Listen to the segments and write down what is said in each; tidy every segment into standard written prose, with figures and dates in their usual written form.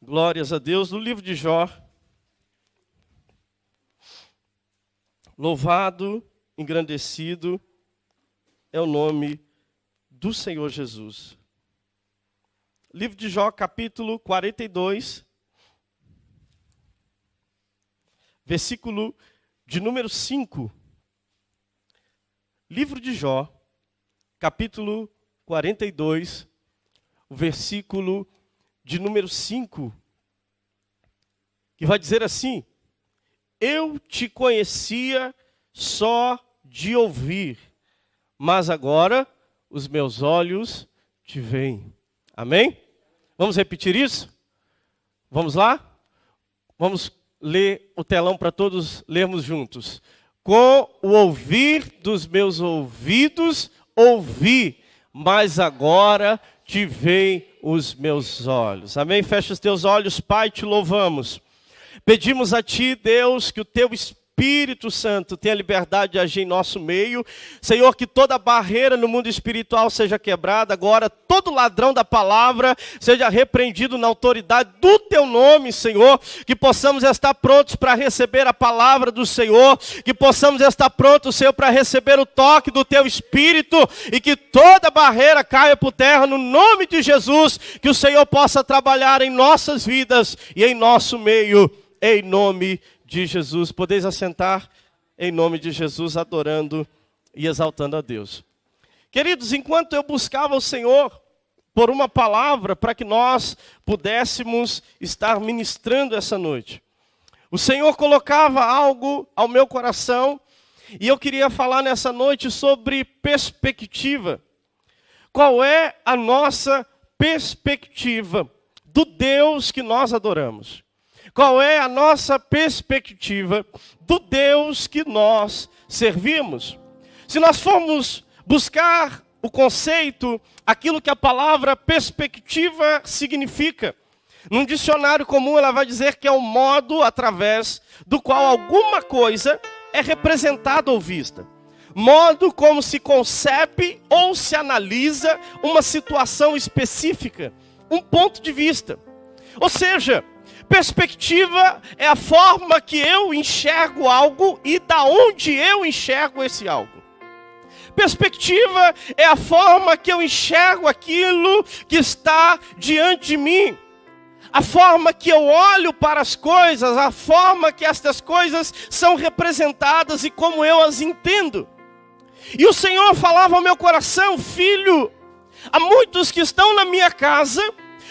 Glórias a Deus. No livro de Jó, louvado, engrandecido é o nome do Senhor Jesus. Livro de Jó, capítulo 42, versículo de número 5. Livro de Jó, capítulo 42, o versículo de número 5, que vai dizer assim: eu te conhecia só de ouvir, mas agora os meus olhos te veem. Amém? Vamos repetir isso? Vamos lá? Vamos ler o telão para todos lermos juntos. Com o ouvir dos meus ouvidos ouvi, mas agora te veem os meus olhos. Amém? Fecha os teus olhos, Pai, te louvamos. Pedimos a Ti, Deus, que o Teu Espírito Santo tenha liberdade de agir em nosso meio. Senhor, que toda barreira no mundo espiritual seja quebrada. Agora, todo ladrão da palavra seja repreendido na autoridade do Teu nome, Senhor. Que possamos estar prontos para receber a palavra do Senhor. Que possamos estar prontos, Senhor, para receber o toque do Teu Espírito. E que toda barreira caia por terra no nome de Jesus. Que o Senhor possa trabalhar em nossas vidas e em nosso meio. Em nome de Jesus. Podeis assentar em nome de Jesus, adorando e exaltando a Deus. Queridos, enquanto eu buscava o Senhor por uma palavra para que nós pudéssemos estar ministrando essa noite, o Senhor colocava algo ao meu coração e eu queria falar nessa noite sobre perspectiva. Qual é a nossa perspectiva do Deus que nós adoramos? Qual é a nossa perspectiva do Deus que nós servimos? Se nós formos buscar o conceito, aquilo que a palavra perspectiva significa, num dicionário comum ela vai dizer que é o modo através do qual alguma coisa é representada ou vista. Modo como se concebe ou se analisa uma situação específica, um ponto de vista. Ou seja, perspectiva é a forma que eu enxergo algo e da onde eu enxergo esse algo. Perspectiva é a forma que eu enxergo aquilo que está diante de mim. A forma que eu olho para as coisas, a forma que estas coisas são representadas e como eu as entendo. E o Senhor falava ao meu coração: filho, há muitos que estão na minha casa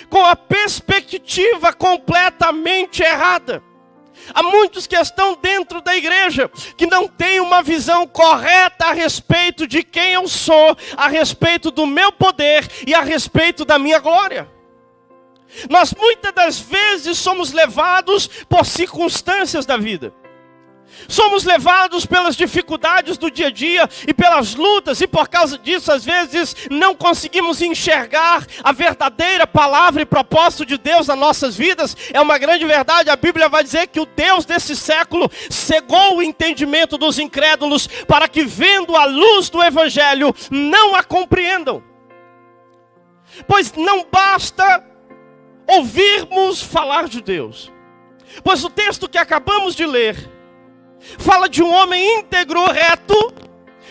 com a perspectiva completamente errada. Há muitos que estão dentro da igreja que não têm uma visão correta a respeito de quem eu sou, a respeito do meu poder e a respeito da minha glória. Nós muitas das vezes somos levados por circunstâncias da vida. Somos levados pelas dificuldades do dia a dia e pelas lutas, e por causa disso, às vezes, não conseguimos enxergar a verdadeira palavra e propósito de Deus nas nossas vidas. É uma grande verdade, a Bíblia vai dizer que o Deus desse século cegou o entendimento dos incrédulos, para que, vendo a luz do Evangelho, não a compreendam. Pois não basta ouvirmos falar de Deus, pois o texto que acabamos de ler fala de um homem íntegro, reto,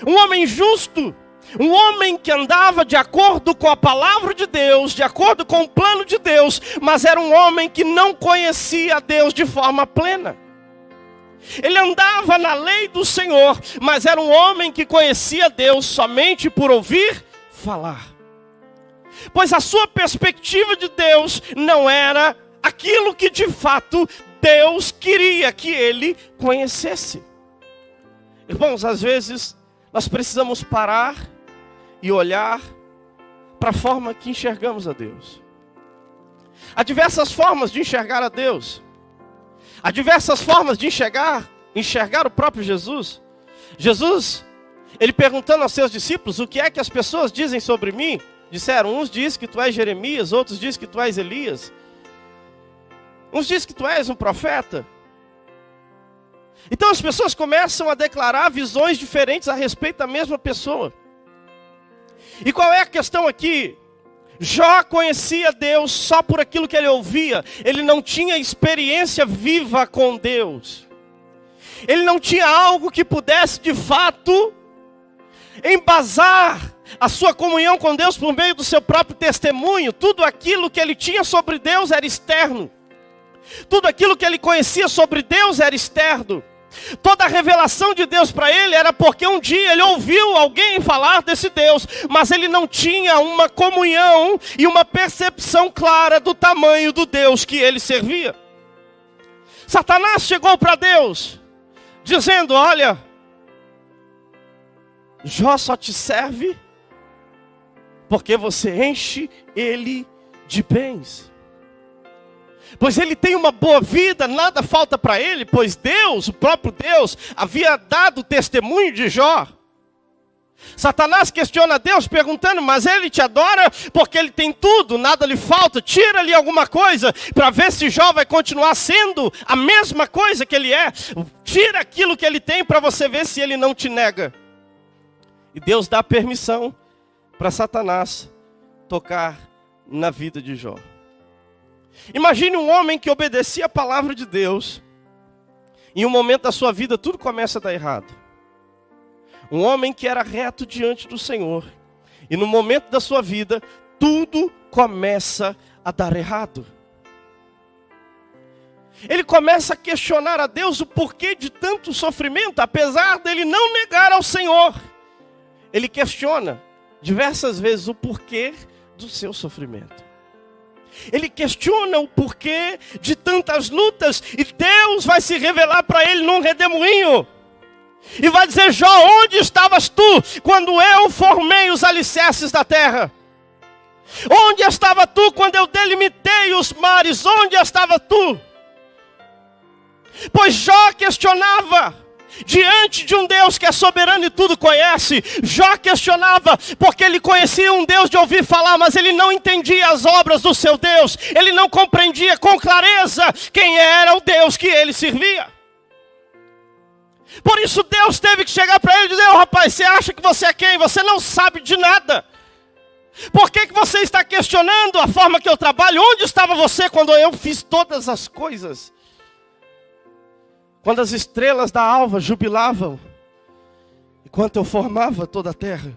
um homem justo, um homem que andava de acordo com a palavra de Deus, de acordo com o plano de Deus, mas era um homem que não conhecia a Deus de forma plena. Ele andava na lei do Senhor, mas era um homem que conhecia Deus somente por ouvir falar. Pois a sua perspectiva de Deus não era aquilo que de fato Deus queria que ele conhecesse. Irmãos, às vezes nós precisamos parar e olhar para a forma que enxergamos a Deus. Há diversas formas de enxergar a Deus. Há diversas formas de enxergar o próprio Jesus. Jesus, ele perguntando aos seus discípulos: o que é que as pessoas dizem sobre mim? Disseram, uns dizem que tu és Jeremias, outros dizem que tu és Elias. Uns dizem que tu és um profeta. Então as pessoas começam a declarar visões diferentes a respeito da mesma pessoa. E qual é a questão aqui? Jó conhecia Deus só por aquilo que ele ouvia. Ele não tinha experiência viva com Deus. Ele não tinha algo que pudesse de fato embasar a sua comunhão com Deus por meio do seu próprio testemunho. Tudo aquilo que ele tinha sobre Deus era externo. Tudo aquilo que ele conhecia sobre Deus era externo. Toda a revelação de Deus para ele era porque um dia ele ouviu alguém falar desse Deus, mas ele não tinha uma comunhão e uma percepção clara do tamanho do Deus que ele servia. Satanás chegou para Deus, dizendo: olha, Jó só te serve porque você enche ele de bens. Pois ele tem uma boa vida, nada falta para ele, pois Deus, o próprio Deus, havia dado testemunho de Jó. Satanás questiona Deus perguntando: mas ele te adora porque ele tem tudo, nada lhe falta, tira-lhe alguma coisa para ver se Jó vai continuar sendo a mesma coisa que ele é. Tira aquilo que ele tem para você ver se ele não te nega. E Deus dá permissão para Satanás tocar na vida de Jó. Imagine um homem que obedecia a palavra de Deus, em um momento da sua vida tudo começa a dar errado. Um homem que era reto diante do Senhor, e no momento da sua vida tudo começa a dar errado. Ele começa a questionar a Deus o porquê de tanto sofrimento, apesar dele não negar ao Senhor. Ele questiona diversas vezes o porquê do seu sofrimento. Ele questiona o porquê de tantas lutas, e Deus vai se revelar para ele num redemoinho. E vai dizer: Jó, onde estavas tu quando eu formei os alicerces da terra? Onde estava tu quando eu delimitei os mares? Onde estava tu? Pois Jó questionava, diante de um Deus que é soberano e tudo conhece. Jó questionava, porque ele conhecia um Deus de ouvir falar, mas ele não entendia as obras do seu Deus. Ele não compreendia com clareza quem era o Deus que ele servia. Por isso Deus teve que chegar para ele e dizer: ô rapaz, você acha que você é quem? Você não sabe de nada. Por que você está questionando a forma que eu trabalho? Onde estava você quando eu fiz todas as coisas? Quando as estrelas da alva jubilavam, enquanto eu formava toda a terra.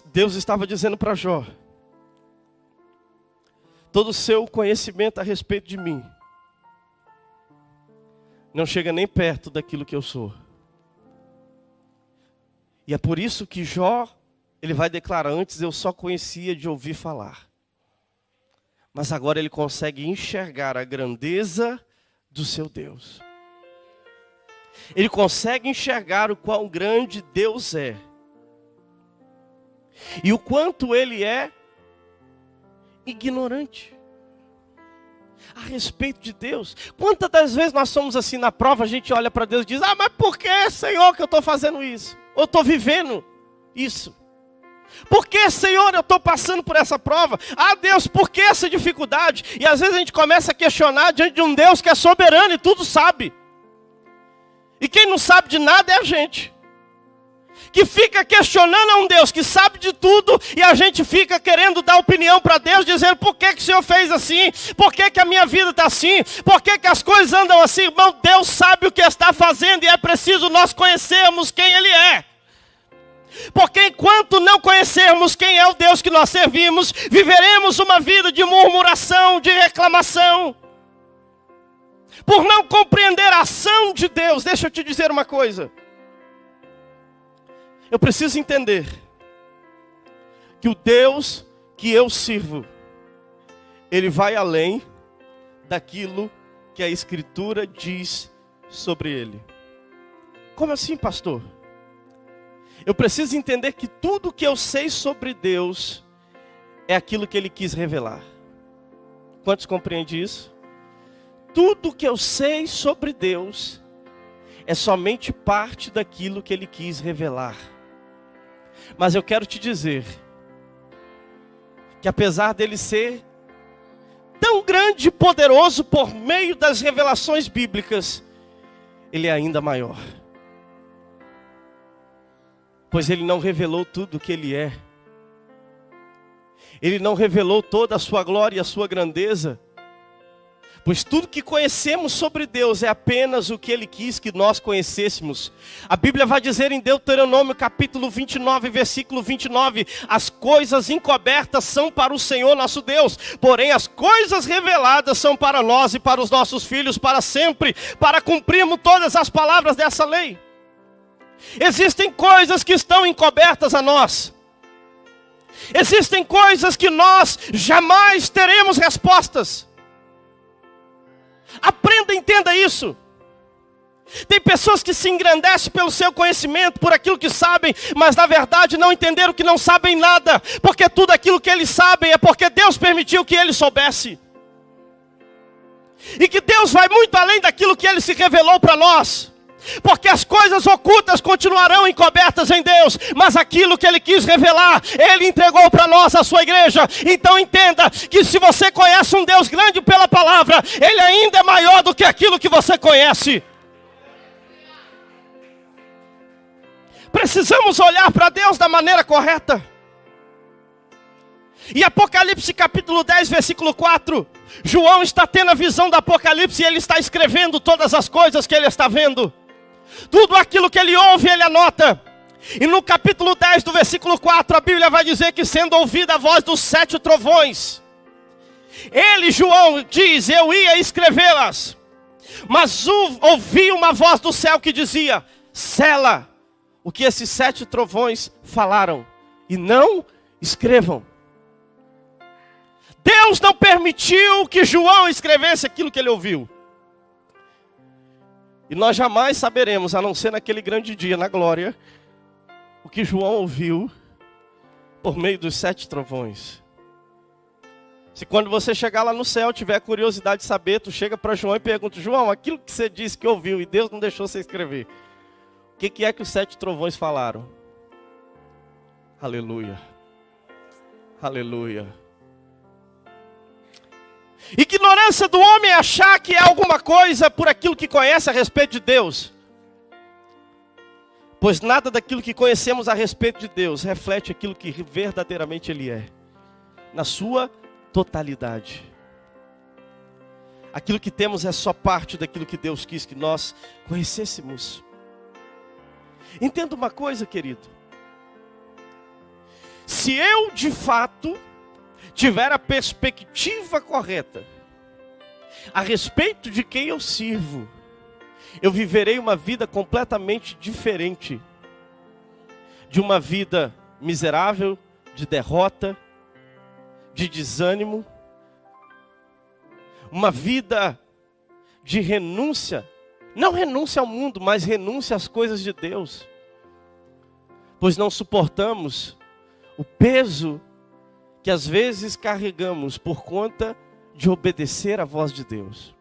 Deus estava dizendo para Jó: todo o seu conhecimento a respeito de mim não chega nem perto daquilo que eu sou. E é por isso que Jó, ele vai declarar: antes eu só conhecia de ouvir falar, mas agora ele consegue enxergar a grandeza do seu Deus. Ele consegue enxergar o quão grande Deus é. E o quanto ele é ignorante a respeito de Deus. Quantas das vezes nós somos assim na prova, a gente olha para Deus e diz: ah, mas por que, Senhor, que eu estou fazendo isso? Ou estou vivendo isso? Por que, Senhor, eu estou passando por essa prova? Ah, Deus, por que essa dificuldade? E às vezes a gente começa a questionar diante de um Deus que é soberano e tudo sabe. E quem não sabe de nada é a gente, que fica questionando a um Deus que sabe de tudo, e a gente fica querendo dar opinião para Deus, dizendo: por que o Senhor fez assim? Por que a minha vida está assim? Por que as coisas andam assim? Irmão, Deus sabe o que está fazendo, e é preciso nós conhecermos quem Ele é. Porque enquanto não conhecermos quem é o Deus que nós servimos, viveremos uma vida de murmuração, de reclamação, por não compreender a ação de Deus. Deixa eu te dizer uma coisa. Eu preciso entender que o Deus que eu sirvo, Ele vai além daquilo que a Escritura diz sobre Ele. Como assim, pastor? Eu preciso entender que tudo que eu sei sobre Deus é aquilo que Ele quis revelar. Quantos compreendem isso? Tudo que eu sei sobre Deus é somente parte daquilo que Ele quis revelar. Mas eu quero te dizer que apesar dele ser tão grande e poderoso por meio das revelações bíblicas, Ele é ainda maior. Pois Ele não revelou tudo o que Ele é. Ele não revelou toda a sua glória e a sua grandeza. Pois tudo que conhecemos sobre Deus é apenas o que Ele quis que nós conhecêssemos. A Bíblia vai dizer em Deuteronômio capítulo 29, versículo 29, as coisas encobertas são para o Senhor nosso Deus, porém as coisas reveladas são para nós e para os nossos filhos para sempre, para cumprirmos todas as palavras dessa lei. Existem coisas que estão encobertas a nós. Existem coisas que nós jamais teremos respostas. Aprenda, entenda isso. Tem pessoas que se engrandecem pelo seu conhecimento, por aquilo que sabem, mas na verdade não entenderam que não sabem nada, porque tudo aquilo que eles sabem é porque Deus permitiu que eles soubessem. E que Deus vai muito além daquilo que Ele se revelou para nós. Porque as coisas ocultas continuarão encobertas em Deus, mas aquilo que Ele quis revelar, Ele entregou para nós, a sua igreja. Então entenda que se você conhece um Deus grande pela palavra, Ele ainda é maior do que aquilo que você conhece. Precisamos olhar para Deus da maneira correta. E Apocalipse capítulo 10, versículo 4, João está tendo a visão do Apocalipse e ele está escrevendo todas as coisas que ele está vendo. Tudo aquilo que ele ouve, ele anota. E no capítulo 10 do versículo 4, a Bíblia vai dizer que sendo ouvida a voz dos 7 trovões, ele, João, diz, eu ia escrevê-las, mas ouvi uma voz do céu que dizia, sela o que esses 7 trovões falaram, e não escrevam. Deus não permitiu que João escrevesse aquilo que ele ouviu. E nós jamais saberemos, a não ser naquele grande dia, na glória, o que João ouviu por meio dos 7 trovões. Se quando você chegar lá no céu, tiver curiosidade de saber, tu chega para João e pergunta, João, aquilo que você disse que ouviu e Deus não deixou você escrever, o que é que os 7 trovões falaram? Aleluia. Aleluia. Ignorância do homem é achar que é alguma coisa por aquilo que conhece a respeito de Deus. Pois nada daquilo que conhecemos a respeito de Deus reflete aquilo que verdadeiramente Ele é, na sua totalidade. Aquilo que temos é só parte daquilo que Deus quis que nós conhecêssemos. Entenda uma coisa, querido. Se eu de fato tiver a perspectiva correta a respeito de quem eu sirvo, eu viverei uma vida completamente diferente de uma vida miserável, de derrota, de desânimo, uma vida de renúncia, não renúncia ao mundo, mas renúncia às coisas de Deus, pois não suportamos o peso que às vezes carregamos por conta de obedecer à voz de Deus.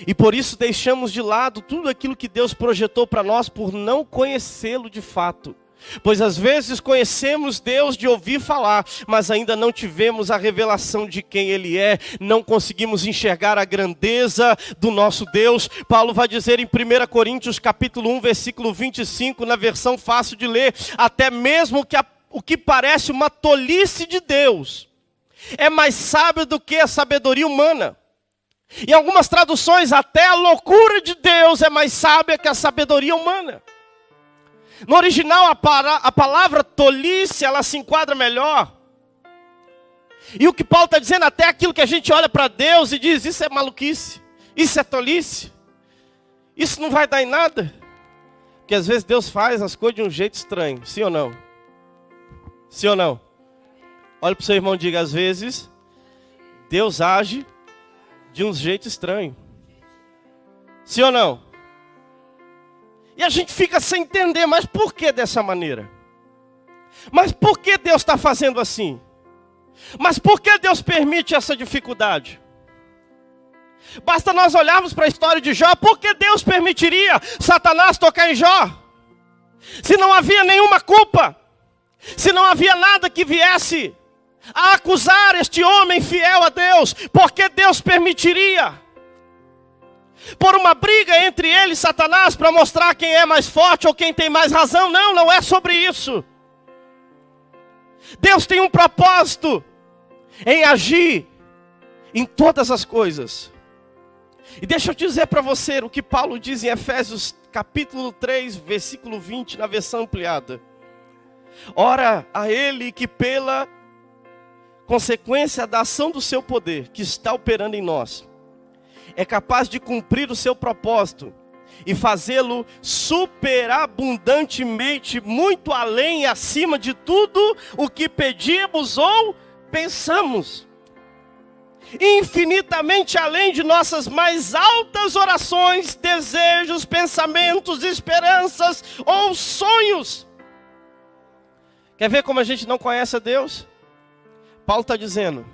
E por isso deixamos de lado tudo aquilo que Deus projetou para nós por não conhecê-lo de fato. Pois às vezes conhecemos Deus de ouvir falar, mas ainda não tivemos a revelação de quem Ele é, não conseguimos enxergar a grandeza do nosso Deus. Paulo vai dizer em 1 Coríntios capítulo 1, versículo 25, na versão fácil de ler, até mesmo que o que parece uma tolice de Deus é mais sábio do que a sabedoria humana. Em algumas traduções, até a loucura de Deus é mais sábia que a sabedoria humana. No original, a palavra tolice, ela se enquadra melhor. E o que Paulo está dizendo, até aquilo que a gente olha para Deus e diz, isso é maluquice, isso é tolice, isso não vai dar em nada. Porque às vezes Deus faz as coisas de um jeito estranho, sim ou não? Sim ou não? Olha para o seu irmão e diga, às vezes, Deus age de um jeito estranho. Sim ou não? E a gente fica sem entender, mas por que dessa maneira? Mas por que Deus está fazendo assim? Mas por que Deus permite essa dificuldade? Basta nós olharmos para a história de Jó, por que Deus permitiria Satanás tocar em Jó? Se não havia nenhuma culpa, se não havia nada que viesse a acusar este homem fiel a Deus, por que Deus permitiria? por uma briga entre ele e Satanás para mostrar quem é mais forte ou quem tem mais razão. Não, não é sobre isso. Deus tem um propósito em agir em todas as coisas. E deixa eu dizer para você o que Paulo diz em Efésios capítulo 3, versículo 20, na versão ampliada. Ora, a ele que pela consequência da ação do seu poder, que está operando em nós, é capaz de cumprir o seu propósito e fazê-lo superabundantemente, muito além e acima de tudo o que pedimos ou pensamos. Infinitamente além de nossas mais altas orações, desejos, pensamentos, esperanças ou sonhos. Quer ver como a gente não conhece a Deus? Paulo está dizendo,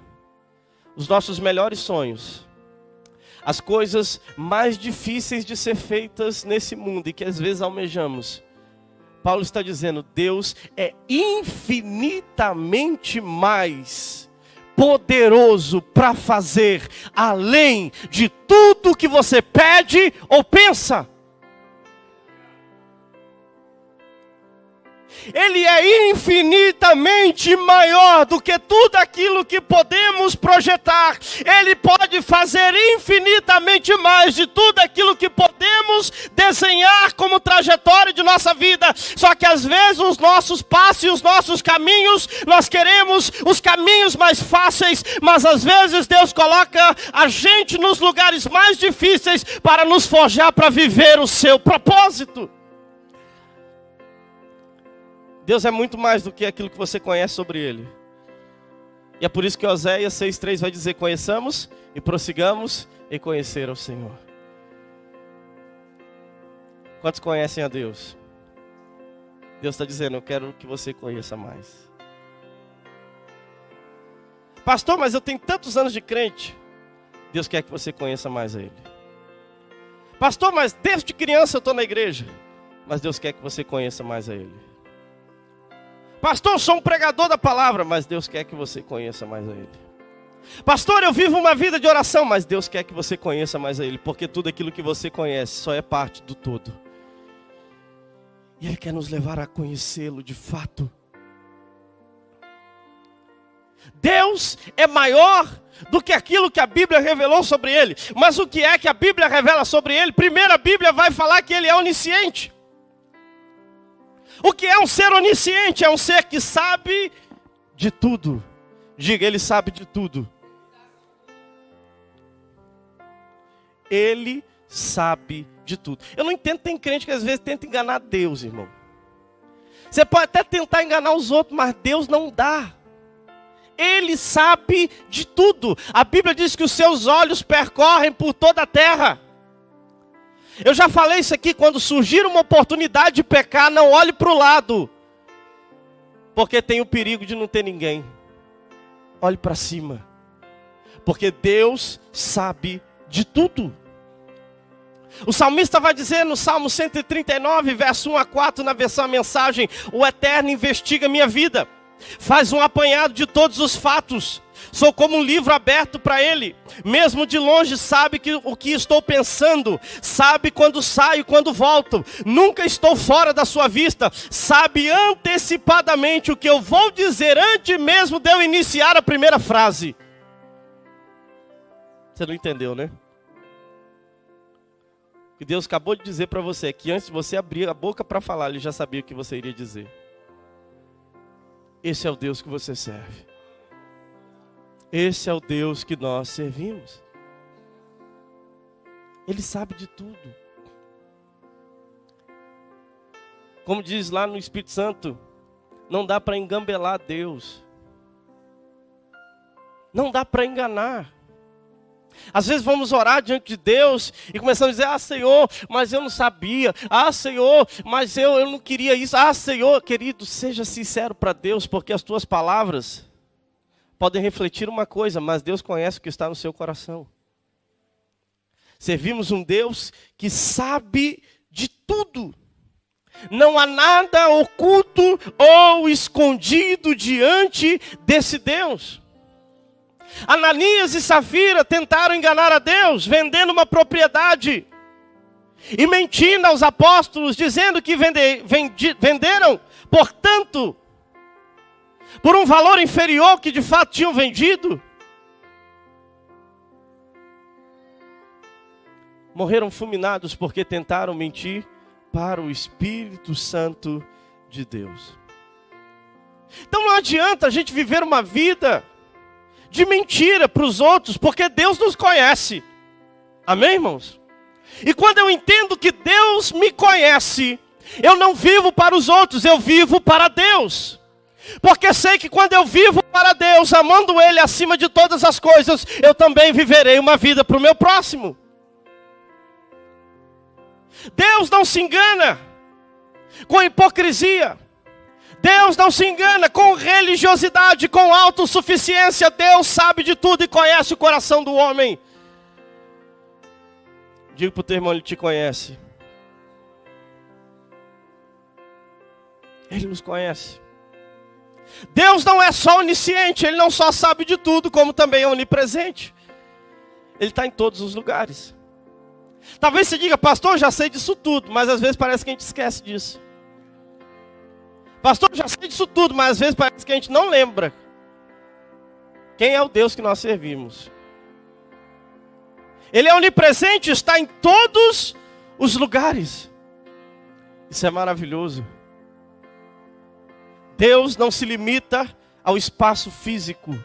os nossos melhores sonhos, as coisas mais difíceis de ser feitas nesse mundo e que às vezes almejamos, Paulo está dizendo, Deus é infinitamente mais poderoso para fazer além de tudo que você pede ou pensa. Ele é infinitamente maior do que tudo aquilo que podemos projetar. Ele pode fazer infinitamente mais de tudo aquilo que podemos desenhar como trajetória de nossa vida. Só que às vezes os nossos passos e os nossos caminhos, nós queremos os caminhos mais fáceis, mas às vezes Deus coloca a gente nos lugares mais difíceis para nos forjar para viver o seu propósito. Deus é muito mais do que aquilo que você conhece sobre Ele. E é por isso que Oséias 6,3 vai dizer, conheçamos e prossigamos em conhecer ao Senhor. Quantos conhecem a Deus? Deus está dizendo, eu quero que você conheça mais. Pastor, mas eu tenho tantos anos de crente. Deus quer que você conheça mais a Ele. Pastor, mas desde criança eu estou na igreja. Mas Deus quer que você conheça mais a Ele. Pastor, eu sou um pregador da palavra, mas Deus quer que você conheça mais a Ele. Pastor, eu vivo uma vida de oração, mas Deus quer que você conheça mais a Ele, porque tudo aquilo que você conhece só é parte do todo. E Ele quer nos levar a conhecê-lo de fato. Deus é maior do que aquilo que a Bíblia revelou sobre Ele. Mas o que é que a Bíblia revela sobre Ele? Primeiro a Bíblia vai falar que Ele é onisciente. O que é um ser onisciente? É um ser que sabe de tudo. Diga, Ele sabe de tudo. Ele sabe de tudo. Eu não entendo, tem crente que às vezes tenta enganar Deus, irmão. Você pode até tentar enganar os outros, mas Deus não dá. Ele sabe de tudo. A Bíblia diz que os seus olhos percorrem por toda a terra. Eu já falei isso aqui, quando surgir uma oportunidade de pecar, não olhe para o lado. Porque tem o perigo de não ter ninguém. Olhe para cima. Porque Deus sabe de tudo. O salmista vai dizer no Salmo 139, verso 1 a 4, na versão a mensagem, o Eterno investiga minha vida. Faz um apanhado de todos os fatos. Sou como um livro aberto para Ele. Mesmo de longe sabe o que estou pensando. Sabe quando saio e quando volto. Nunca estou fora da sua vista. Sabe antecipadamente o que eu vou dizer antes mesmo de eu iniciar a primeira frase. Você não entendeu, né? O que Deus acabou de dizer para você é que antes de você abrir a boca para falar, Ele já sabia o que você iria dizer. Esse é o Deus que você serve. Esse é o Deus que nós servimos. Ele sabe de tudo. Como diz lá no Espírito Santo, não dá para engambelar Deus. Não dá para enganar. Às vezes vamos orar diante de Deus e começamos a dizer, ah Senhor, mas eu não sabia. Ah Senhor, mas eu não queria isso. Ah Senhor, querido, seja sincero para Deus, porque as tuas palavras podem refletir uma coisa, mas Deus conhece o que está no seu coração. Servimos um Deus que sabe de tudo. Não há nada oculto ou escondido diante desse Deus. Ananias e Safira tentaram enganar a Deus, vendendo uma propriedade e mentindo aos apóstolos, dizendo que venderam, portanto, por um valor inferior ao que de fato tinham vendido. Morreram fulminados porque tentaram mentir para o Espírito Santo de Deus. Então não adianta a gente viver uma vida de mentira para os outros, porque Deus nos conhece. Amém, irmãos? E quando eu entendo que Deus me conhece, eu não vivo para os outros, eu vivo para Deus. Porque sei que quando eu vivo para Deus, amando Ele acima de todas as coisas, eu também viverei uma vida para o meu próximo. Deus não se engana com hipocrisia. Deus não se engana com religiosidade, com autossuficiência. Deus sabe de tudo e conhece o coração do homem. Diga para o teu irmão, Ele te conhece. Ele nos conhece. Deus não é só onisciente, Ele não só sabe de tudo, como também é onipresente. Ele está em todos os lugares. Talvez você diga, pastor, eu já sei disso tudo, mas às vezes parece que a gente esquece disso. Pastor, eu já sei disso tudo, mas às vezes parece que a gente não lembra quem é o Deus que nós servimos. Ele é onipresente, está em todos os lugares. Isso é maravilhoso. Deus não se limita ao espaço físico.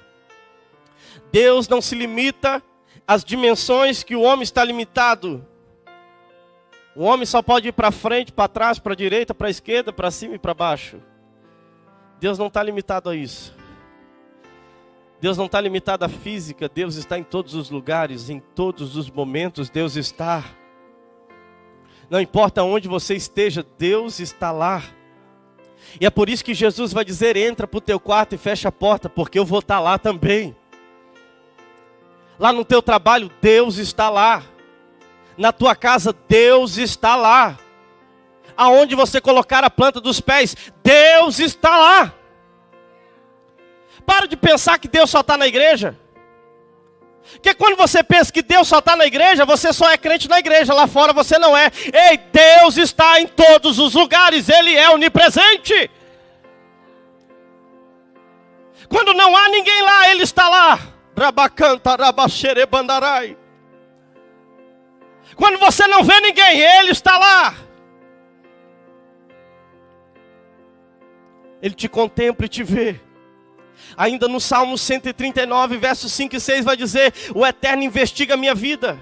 Deus não se limita às dimensões que o homem está limitado. O homem só pode ir para frente, para trás, para a direita, para a esquerda, para cima e para baixo. Deus não está limitado a isso. Deus não está limitado à física. Deus está em todos os lugares, em todos os momentos. Deus está. Não importa onde você esteja, Deus está lá. E é por isso que Jesus vai dizer, entra para o teu quarto e fecha a porta, porque eu vou estar lá também. Lá no teu trabalho, Deus está lá. Na tua casa, Deus está lá. Aonde você colocar a planta dos pés, Deus está lá. Para de pensar que Deus só está na igreja. Porque quando você pensa que Deus só está na igreja, você só é crente na igreja, lá fora você não é. Ei, Deus está em todos os lugares, Ele é onipresente. Quando não há ninguém lá, Ele está lá. Rabacanta, rabaxerebandarai. Quando você não vê ninguém, Ele está lá. Ele te contempla e te vê. Ainda no Salmo 139, versos 5 e 6 vai dizer, o Eterno investiga a minha vida.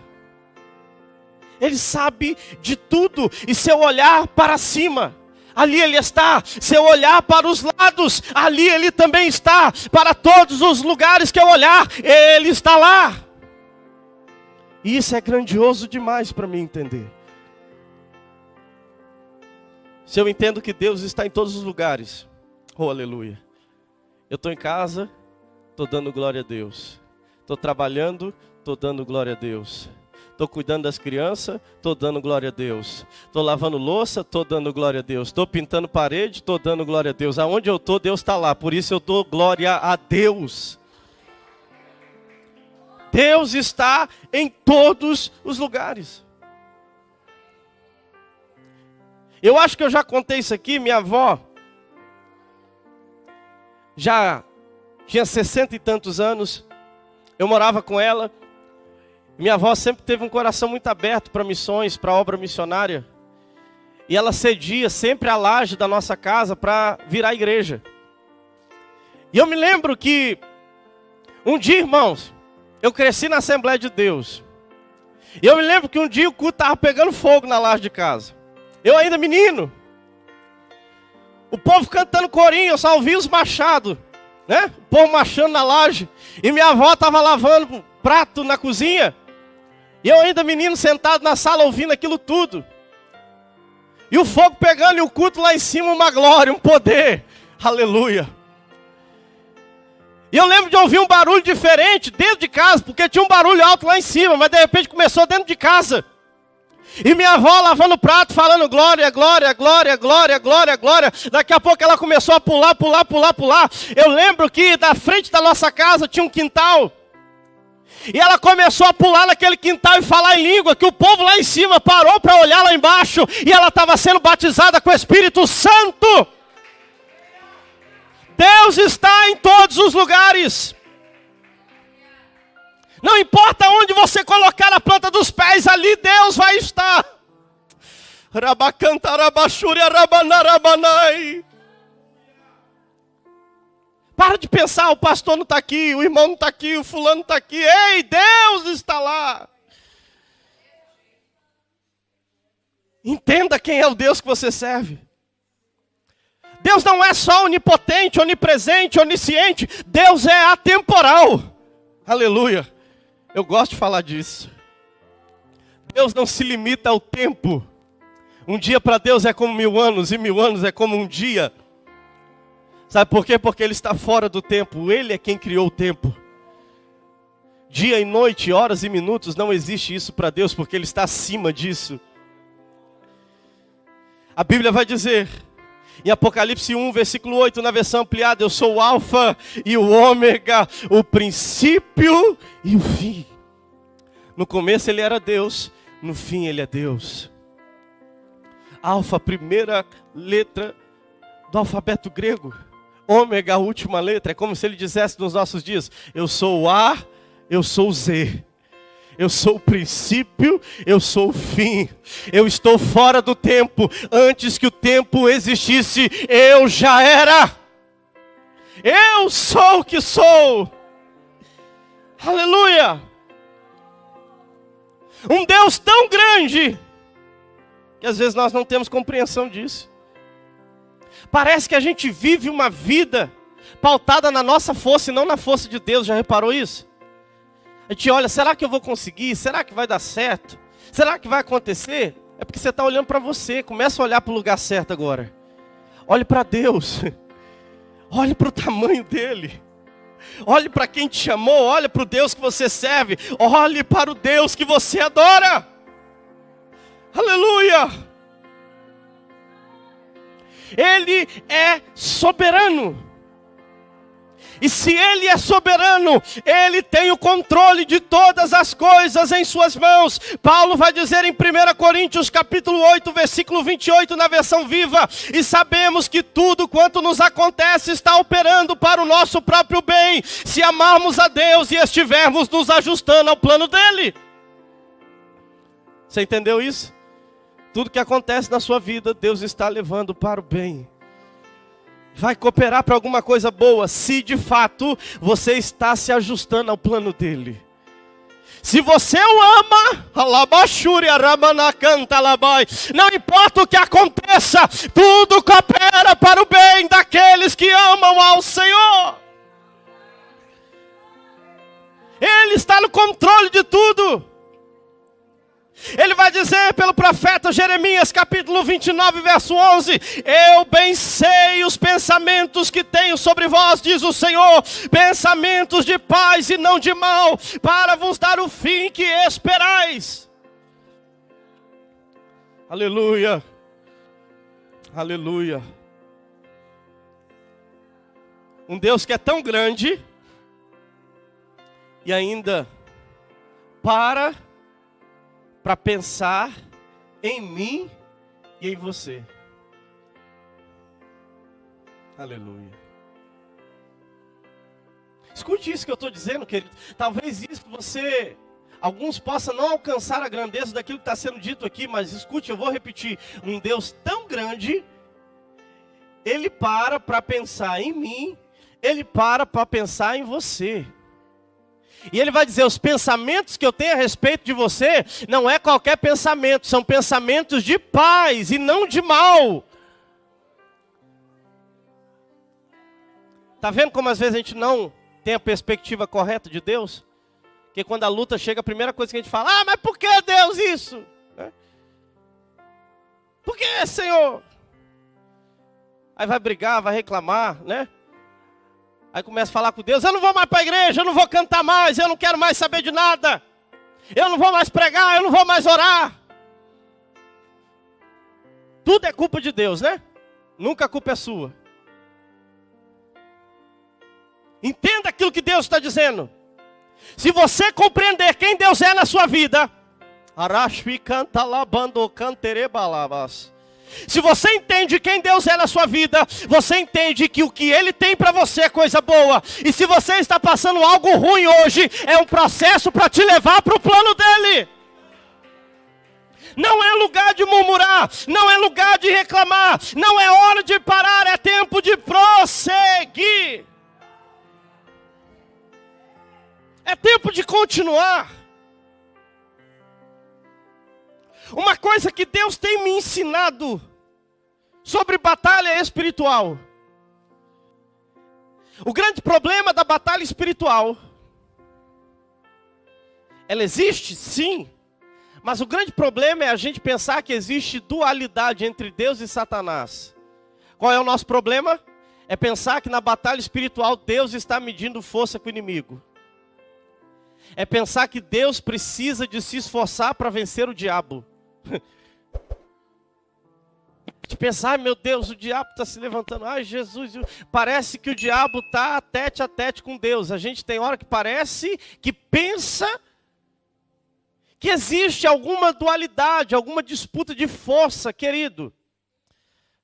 Ele sabe de tudo. E se eu olhar para cima, ali Ele está. Se eu olhar para os lados, ali Ele também está. Para todos os lugares que eu olhar, Ele está lá. E isso é grandioso demais para mim entender. Se eu entendo que Deus está em todos os lugares, oh aleluia. Eu estou em casa, estou dando glória a Deus. Estou trabalhando, estou dando glória a Deus. Estou cuidando das crianças, estou dando glória a Deus. Estou lavando louça, estou dando glória a Deus. Estou pintando parede, estou dando glória a Deus. Aonde eu estou, Deus está lá. Por isso eu dou glória a Deus. Deus está em todos os lugares. Eu acho que eu já contei isso aqui, minha avó já tinha 60 e tantos anos, eu morava com ela. Minha avó sempre teve um coração muito aberto para missões, para obra missionária. E ela cedia sempre a laje da nossa casa para virar igreja. E eu me lembro que um dia, irmãos, eu cresci na Assembleia de Deus. E eu me lembro que um dia o culto estava pegando fogo na laje de casa. Eu ainda menino. O povo cantando corinho, eu só ouvia os machados, né? O povo machando na laje. E minha avó estava lavando prato na cozinha. E eu ainda menino sentado na sala ouvindo aquilo tudo. E o fogo pegando e o culto lá em cima, uma glória, um poder. Aleluia. E eu lembro de ouvir um barulho diferente dentro de casa, porque tinha um barulho alto lá em cima, mas de repente começou dentro de casa. E minha avó lavando o prato, falando glória, glória, glória, glória, glória, glória. Daqui a pouco ela começou a pular, pular, pular, pular. Eu lembro que da frente da nossa casa tinha um quintal. E ela começou a pular naquele quintal e falar em língua, que o povo lá em cima parou para olhar lá embaixo. E ela estava sendo batizada com o Espírito Santo. Deus está em todos os lugares. Não importa onde você colocar a planta dos pés, ali Deus vai estar. Para de pensar, o pastor não está aqui, o irmão não está aqui, o fulano não está aqui. Ei, Deus está lá. Entenda quem é o Deus que você serve. Deus não é só onipotente, onipresente, onisciente. Deus é atemporal. Aleluia. Eu gosto de falar disso. Deus não se limita ao tempo. Um dia para Deus é como 1000 anos, e 1000 anos é como um dia. Sabe por quê? Porque Ele está fora do tempo. Ele é quem criou o tempo. Dia e noite, horas e minutos, não existe isso para Deus, porque Ele está acima disso. A Bíblia vai dizer, em Apocalipse 1, versículo 8, na versão ampliada, eu sou o Alfa e o Ômega, o princípio e o fim. No começo Ele era Deus, no fim Ele é Deus. Alfa, primeira letra do alfabeto grego. Ômega, a última letra. É como se Ele dissesse nos nossos dias, eu sou o A, eu sou o Z. Eu sou o princípio, eu sou o fim. Eu estou fora do tempo. Antes que o tempo existisse, eu já era. Eu sou o que sou. Aleluia. Um Deus tão grande, que às vezes nós não temos compreensão disso. Parece que a gente vive uma vida pautada na nossa força e não na força de Deus. Já reparou isso? A gente olha, será que eu vou conseguir? Será que vai dar certo? Será que vai acontecer? É porque você está olhando para você. Começa a olhar para o lugar certo agora. Olhe para Deus. Olhe para o tamanho dEle. Olhe para quem te chamou. Olhe para o Deus que você serve. Olhe para o Deus que você adora. Aleluia. Ele é soberano. E se Ele é soberano, Ele tem o controle de todas as coisas em suas mãos. Paulo vai dizer em 1 Coríntios capítulo 8, versículo 28, na versão viva, e sabemos que tudo quanto nos acontece está operando para o nosso próprio bem, se amarmos a Deus e estivermos nos ajustando ao plano dEle. Você entendeu isso? Tudo que acontece na sua vida, Deus está levando para o bem. Vai cooperar para alguma coisa boa, se de fato você está se ajustando ao plano dEle. Se você o ama, não importa o que aconteça, tudo coopera para o bem daqueles que amam ao Senhor. Ele está no controle de tudo. Ele vai dizer pelo profeta Jeremias, capítulo 29, verso 11, eu bem sei os pensamentos que tenho sobre vós, diz o Senhor, pensamentos de paz e não de mal, para vos dar o fim que esperais. Aleluia, aleluia. Um Deus que é tão grande, e ainda para pensar em mim e em você. Aleluia. Escute isso que eu estou dizendo, querido. Talvez isso você, alguns possam não alcançar a grandeza daquilo que está sendo dito aqui, mas escute, eu vou repetir. Um Deus tão grande, Ele para pensar em mim, Ele para pensar em você. E Ele vai dizer, os pensamentos que eu tenho a respeito de você, não é qualquer pensamento, são pensamentos de paz e não de mal. Está vendo como às vezes a gente não tem a perspectiva correta de Deus? Porque quando a luta chega, a primeira coisa que a gente fala, mas por que Deus isso? Por que, Senhor? Aí vai brigar, vai reclamar, né? Aí começa a falar com Deus, eu não vou mais para a igreja, eu não vou cantar mais, eu não quero mais saber de nada. Eu não vou mais pregar, eu não vou mais orar. Tudo é culpa de Deus, né? Nunca a culpa é sua. Entenda aquilo que Deus está dizendo. Se você compreender quem Deus é na sua vida, se você entende quem Deus é na sua vida, você entende que o que Ele tem para você é coisa boa. E se você está passando algo ruim hoje, é um processo para te levar para o plano dEle. Não é lugar de murmurar, não é lugar de reclamar, não é hora de parar, é tempo de prosseguir. É tempo de continuar. Uma coisa que Deus tem me ensinado sobre batalha espiritual. O grande problema da batalha espiritual, ela existe, sim. Mas o grande problema é a gente pensar que existe dualidade entre Deus e Satanás. Qual é o nosso problema? É pensar que na batalha espiritual Deus está medindo força com o inimigo. É pensar que Deus precisa de se esforçar para vencer o diabo. De pensar, meu Deus, o diabo está se levantando. Ai, Jesus, parece que o diabo está tete a tete com Deus. A gente tem hora que parece que pensa que existe alguma dualidade, alguma disputa de força, querido.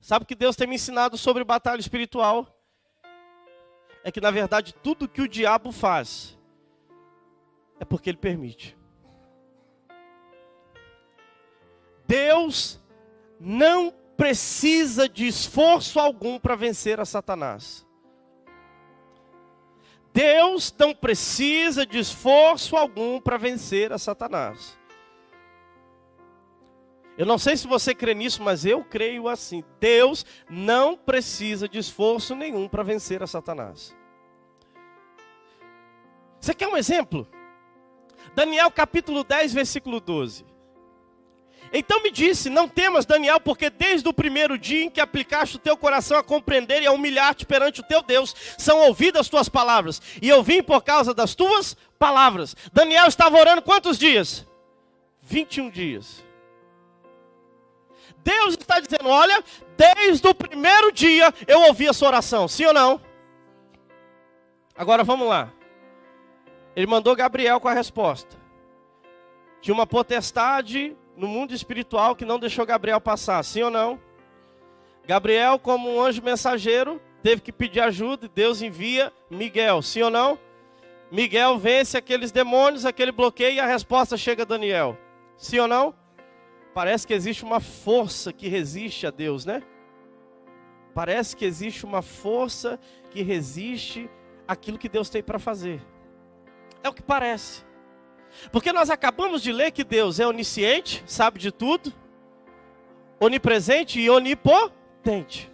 Sabe o que Deus tem me ensinado sobre batalha espiritual? É que na verdade tudo que o diabo faz é porque ele permite. Deus não precisa de esforço algum para vencer a Satanás. Deus não precisa de esforço algum para vencer a Satanás. Eu não sei se você crê nisso, mas eu creio assim. Deus não precisa de esforço nenhum para vencer a Satanás. Você quer um exemplo? Daniel capítulo 10, versículo 12. Então me disse, não temas, Daniel, porque desde o primeiro dia em que aplicaste o teu coração a compreender e a humilhar-te perante o teu Deus, são ouvidas as tuas palavras. E eu vim por causa das tuas palavras. Daniel estava orando quantos dias? 21 dias. Deus está dizendo, olha, desde o primeiro dia eu ouvi a sua oração. Sim ou não? Agora vamos lá. Ele mandou Gabriel com a resposta. Tinha uma potestade no mundo espiritual que não deixou Gabriel passar, sim ou não? Gabriel, como um anjo mensageiro, teve que pedir ajuda e Deus envia Miguel, sim ou não? Miguel vence aqueles demônios, aquele bloqueio e a resposta chega a Daniel, sim ou não? Parece que existe uma força que resiste a Deus, né? Parece que existe uma força que resiste àquilo que Deus tem para fazer. É o que parece. Porque nós acabamos de ler que Deus é onisciente, sabe de tudo, onipresente e onipotente.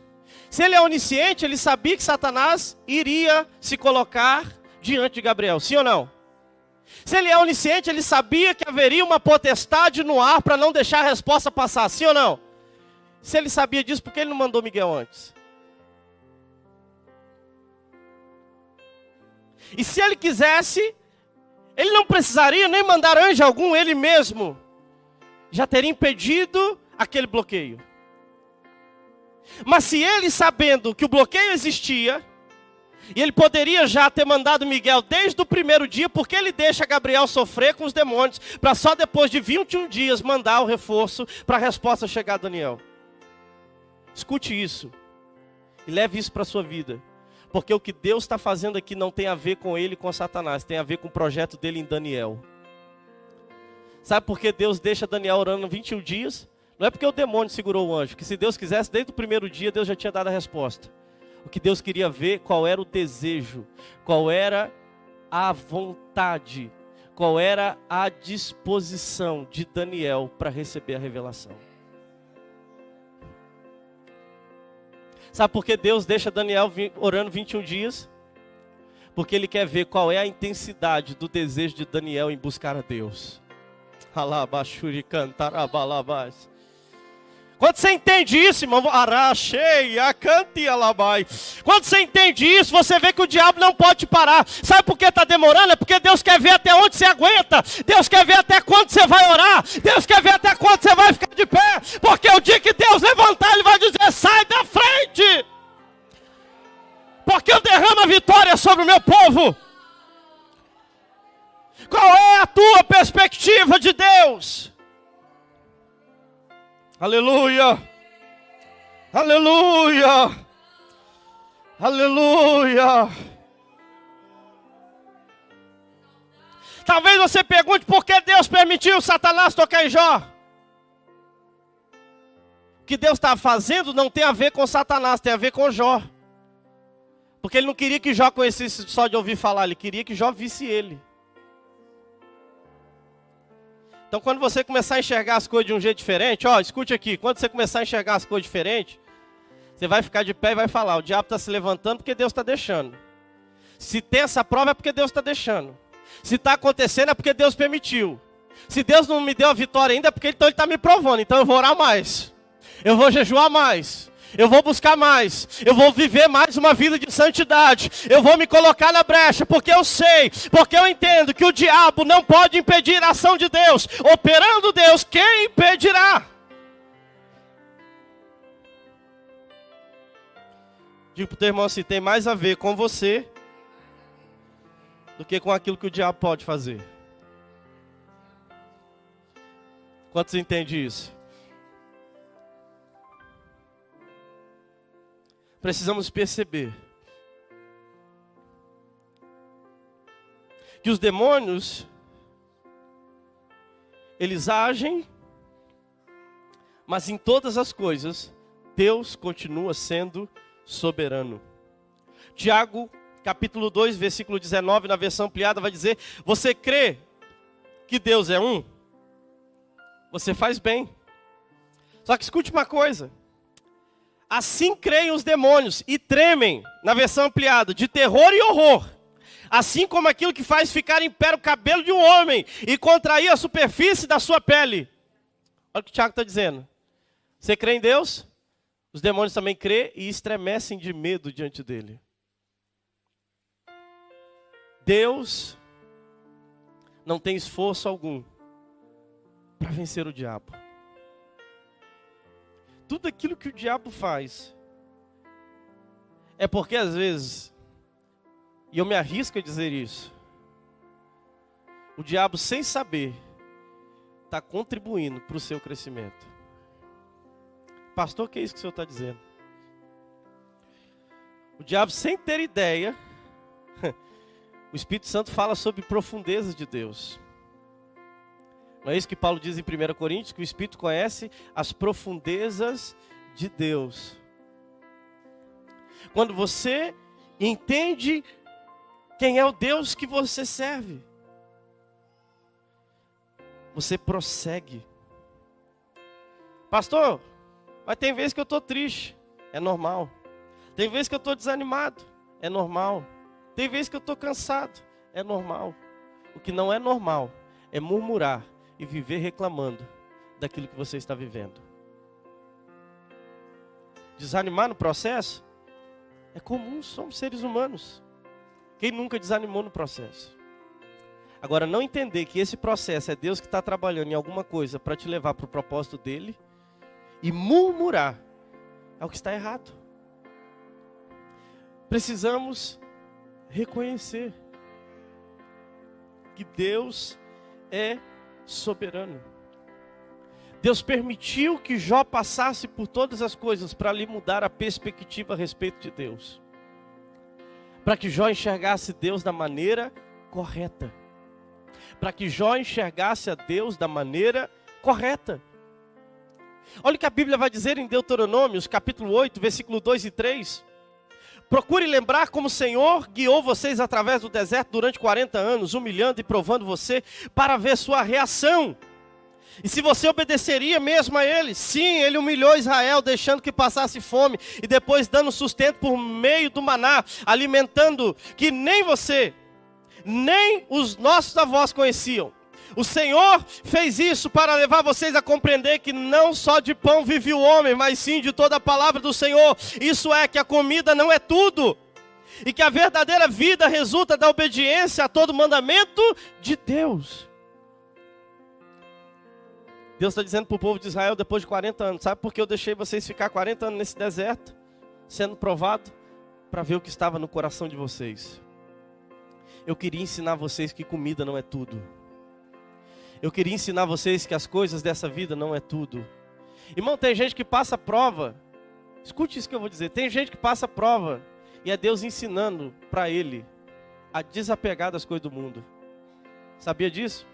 Se ele é onisciente, ele sabia que Satanás iria se colocar diante de Gabriel, sim ou não? Se ele é onisciente, ele sabia que haveria uma potestade no ar para não deixar a resposta passar, sim ou não? Se ele sabia disso, por que ele não mandou Miguel antes? E se ele quisesse, ele não precisaria nem mandar anjo algum, ele mesmo já teria impedido aquele bloqueio. Mas se ele, sabendo que o bloqueio existia, e ele poderia já ter mandado Miguel desde o primeiro dia, porque ele deixa Gabriel sofrer com os demônios, para só depois de 21 dias mandar o reforço para a resposta chegar a Daniel. Escute isso e leve isso para a sua vida. Porque o que Deus está fazendo aqui não tem a ver com ele e com Satanás, tem a ver com o projeto dele em Daniel. Sabe por que Deus deixa Daniel orando 21 dias? Não é porque o demônio segurou o anjo, que se Deus quisesse, desde o primeiro dia, Deus já tinha dado a resposta. O que Deus queria ver, qual era o desejo, qual era a vontade, qual era a disposição de Daniel para receber a revelação. Sabe por que Deus deixa Daniel orando 21 dias? Porque Ele quer ver qual é a intensidade do desejo de Daniel em buscar a Deus. Alabashuri cantarabalabás. Quando você entende isso, irmão, quando você entende isso, você vê que o diabo não pode parar. Sabe por que está demorando? É porque Deus quer ver até onde você aguenta. Deus quer ver até quando você vai orar. Deus quer ver até quando você vai ficar de pé. Porque o dia que Deus levantar, Ele vai dizer, sai da frente. Porque eu derramo a vitória sobre o meu povo. Qual é a tua perspectiva de Deus? Aleluia! Aleluia! Aleluia! Talvez você pergunte por que Deus permitiu Satanás tocar em Jó. O que Deus está fazendo não tem a ver com Satanás, tem a ver com Jó. Porque ele não queria que Jó conhecesse só de ouvir falar, ele queria que Jó visse ele. Então quando você começar a enxergar as coisas de um jeito diferente, escute aqui, quando você começar a enxergar as coisas diferentes, você vai ficar de pé e vai falar, o diabo está se levantando porque Deus está deixando. Se tem essa prova é porque Deus está deixando. Se está acontecendo é porque Deus permitiu. Se Deus não me deu a vitória ainda é porque então Ele está me provando. Então eu vou orar mais. Eu vou jejuar mais. Eu vou buscar mais. Eu vou viver mais uma vida de santidade. Eu vou me colocar na brecha. Porque eu sei. Porque eu entendo que o diabo não pode impedir a ação de Deus. Operando Deus, quem impedirá? Digo para o teu irmão assim, tem mais a ver com você do que com aquilo que o diabo pode fazer. Quantos entendem isso? Precisamos perceber que os demônios, eles agem, mas em todas as coisas, Deus continua sendo soberano. Tiago, capítulo 2, versículo 19, na versão ampliada, vai dizer: você crê que Deus é um? Você faz bem. Só que escute uma coisa. Assim creem os demônios e tremem, na versão ampliada, de terror e horror. Assim como aquilo que faz ficar em pé o cabelo de um homem e contrair a superfície da sua pele. Olha o que o Tiago está dizendo. Você crê em Deus? Os demônios também crêem e estremecem de medo diante dele. Deus não tem esforço algum para vencer o diabo. Tudo aquilo que o diabo faz é porque às vezes, e eu me arrisco a dizer isso, o diabo sem saber está contribuindo para o seu crescimento. Pastor, o que é isso que o senhor está dizendo? O diabo sem ter ideia, o Espírito Santo fala sobre profundezas de Deus. Não é isso que Paulo diz em 1 Coríntios, que o Espírito conhece as profundezas de Deus. Quando você entende quem é o Deus que você serve, você prossegue. Pastor, mas tem vezes que eu estou triste, é normal. Tem vezes que eu estou desanimado, é normal. Tem vezes que eu estou cansado, é normal. O que não é normal é murmurar e viver reclamando daquilo que você está vivendo. Desanimar no processo é comum, somos seres humanos. Quem nunca desanimou no processo? Agora, não entender que esse processo é Deus que está trabalhando em alguma coisa para te levar para o propósito dele e murmurar é o que está errado. Precisamos reconhecer que Deus é soberano. Deus permitiu que Jó passasse por todas as coisas para lhe mudar a perspectiva a respeito de Deus. Para que Jó enxergasse Deus da maneira correta. Para que Jó enxergasse a Deus da maneira correta. Olha o que a Bíblia vai dizer em Deuteronômios, capítulo 8, versículo 2 e 3. Procure lembrar como o Senhor guiou vocês através do deserto durante 40 anos, humilhando e provando você para ver sua reação. E se você obedeceria mesmo a Ele. Sim, Ele humilhou Israel, deixando que passasse fome e depois dando sustento por meio do maná, alimentando que nem você, nem os nossos avós conheciam. O Senhor fez isso para levar vocês a compreender que não só de pão vive o homem, mas sim de toda a palavra do Senhor. Isso é, que a comida não é tudo. E que a verdadeira vida resulta da obediência a todo mandamento de Deus. Deus está dizendo para o povo de Israel depois de 40 anos. Sabe por que eu deixei vocês ficar 40 anos nesse deserto? Sendo provado para ver o que estava no coração de vocês. Eu queria ensinar vocês que comida não é tudo. Eu queria ensinar vocês que as coisas dessa vida não é tudo. Irmão, tem gente que passa prova. Escute isso que eu vou dizer. Tem gente que passa prova e é Deus ensinando para ele a desapegar das coisas do mundo. Sabia disso?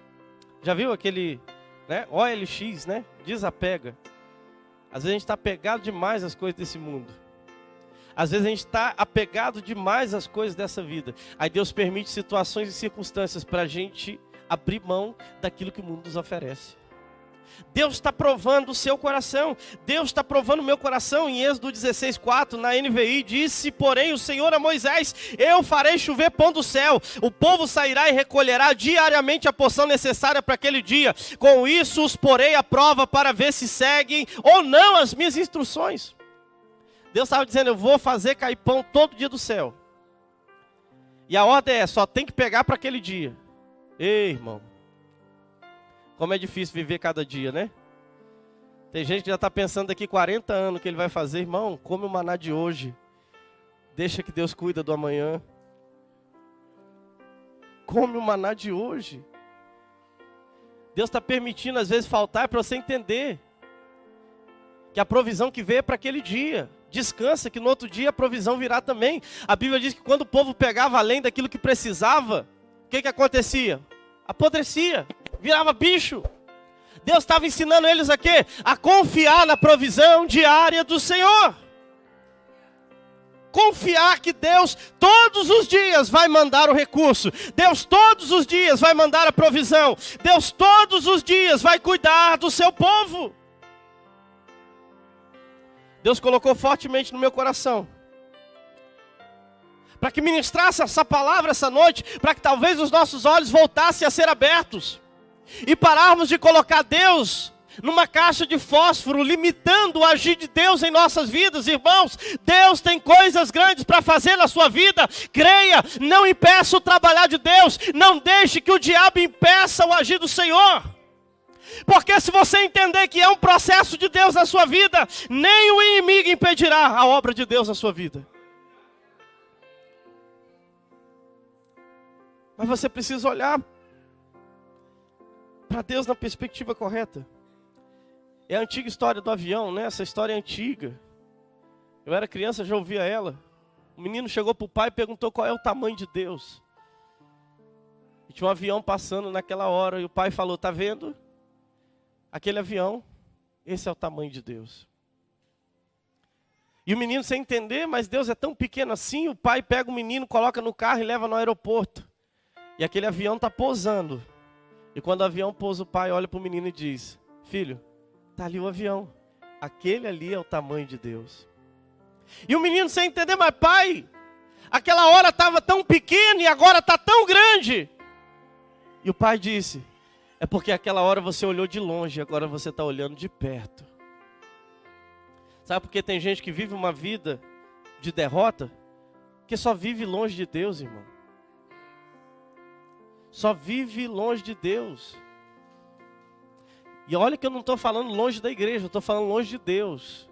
Já viu aquele, né, OLX, né? Desapega. Às vezes a gente está apegado demais às coisas desse mundo. Às vezes a gente está apegado demais às coisas dessa vida. Aí Deus permite situações e circunstâncias para a gente abrir mão daquilo que o mundo nos oferece. Deus está provando o seu coração. Deus está provando o meu coração. Em Êxodo 16:4, na NVI, disse, porém, o Senhor a Moisés, eu farei chover pão do céu. O povo sairá e recolherá diariamente a porção necessária para aquele dia. Com isso os porei à prova para ver se seguem ou não as minhas instruções. Deus estava dizendo, eu vou fazer cair pão todo dia do céu. E a ordem é, só tem que pegar para aquele dia. Ei, irmão. Como é difícil viver cada dia, né? Tem gente que já está pensando daqui 40 anos o que ele vai fazer. Irmão, come o maná de hoje. Deixa que Deus cuida do amanhã. Come o maná de hoje. Deus está permitindo às vezes faltar para você entender que a provisão que veio é para aquele dia. Descansa que no outro dia a provisão virá também. A Bíblia diz que quando o povo pegava além daquilo que precisava, o que acontecia? Apodrecia, virava bicho. Deus estava ensinando eles a quê? A confiar na provisão diária do Senhor. Confiar que Deus todos os dias vai mandar o recurso. Deus todos os dias vai mandar a provisão. Deus todos os dias vai cuidar do seu povo. Deus colocou fortemente no meu coração para que ministrasse essa palavra essa noite, para que talvez os nossos olhos voltassem a ser abertos e pararmos de colocar Deus numa caixa de fósforo, limitando o agir de Deus em nossas vidas. Irmãos, Deus tem coisas grandes para fazer na sua vida. Creia, não impeça o trabalhar de Deus, não deixe que o diabo impeça o agir do Senhor. Porque se você entender que é um processo de Deus na sua vida, nem o inimigo impedirá a obra de Deus na sua vida. Mas você precisa olhar para Deus na perspectiva correta. É a antiga história do avião, né? Essa história é antiga. Eu era criança, já ouvia ela. O menino chegou para o pai e perguntou qual é o tamanho de Deus. E tinha um avião passando naquela hora e o pai falou, tá vendo? Aquele avião, esse é o tamanho de Deus. E o menino sem entender, mas Deus é tão pequeno assim, o pai pega o menino, coloca no carro e leva no aeroporto. E aquele avião está pousando. E quando o avião pousa, o pai olha para o menino e diz, filho, está ali o avião. Aquele ali é o tamanho de Deus. E o menino sem entender, mas pai, aquela hora estava tão pequeno e agora está tão grande. E o pai disse, é porque aquela hora você olhou de longe, agora você está olhando de perto. Sabe por que tem gente que vive uma vida de derrota? Que só vive longe de Deus, irmão. Só vive longe de Deus. E olha que eu não estou falando longe da igreja, eu estou falando longe de Deus.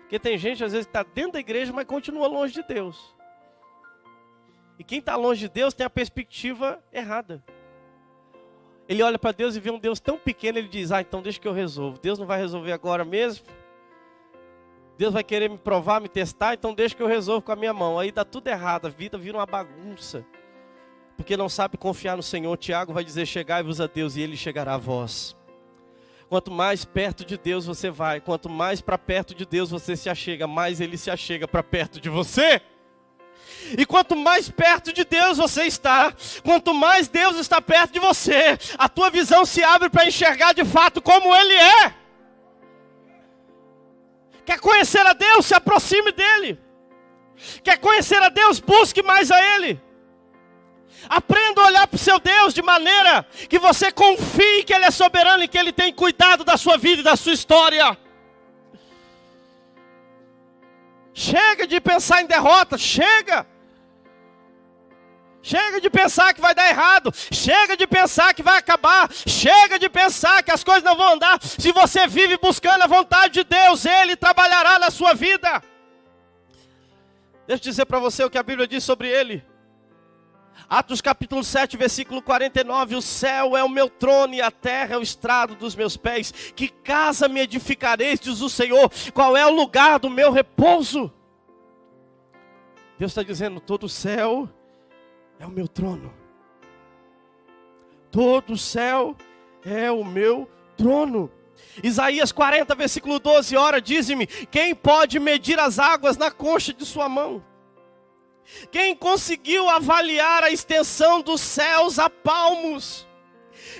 Porque tem gente às vezes que está dentro da igreja, mas continua longe de Deus. E quem está longe de Deus tem a perspectiva errada. Ele olha para Deus e vê um Deus tão pequeno, ele diz, então deixa que eu resolvo. Deus não vai resolver agora mesmo. Deus vai querer me provar, me testar, então deixa que eu resolvo com a minha mão. Aí dá tudo errado, a vida vira uma bagunça. Porque não sabe confiar no Senhor. Tiago vai dizer, chegai-vos a Deus e Ele chegará a vós. Quanto mais perto de Deus você vai, quanto mais para perto de Deus você se achega, mais Ele se achega para perto de você. E quanto mais perto de Deus você está, quanto mais Deus está perto de você, a tua visão se abre para enxergar de fato como Ele é. Quer conhecer a Deus? Se aproxime dEle. Quer conhecer a Deus? Busque mais a Ele. Aprenda a olhar para o seu Deus de maneira que você confie que Ele é soberano e que Ele tem cuidado da sua vida e da sua história. Chega de pensar em derrota, chega. Chega de pensar que vai dar errado. Chega de pensar que vai acabar. Chega de pensar que as coisas não vão andar. Se você vive buscando a vontade de Deus, Ele trabalhará na sua vida. Deixa eu dizer para você o que a Bíblia diz sobre ele. Atos capítulo 7, versículo 49. O céu é o meu trono e a terra é o estrado dos meus pés. Que casa me edificareis, diz o Senhor. Qual é o lugar do meu repouso? Deus está dizendo, todo o céu é o meu trono. Todo o céu é o meu trono. Isaías 40, versículo 12. Ora, dize-me, quem pode medir as águas na concha de sua mão? Quem conseguiu avaliar a extensão dos céus a palmos?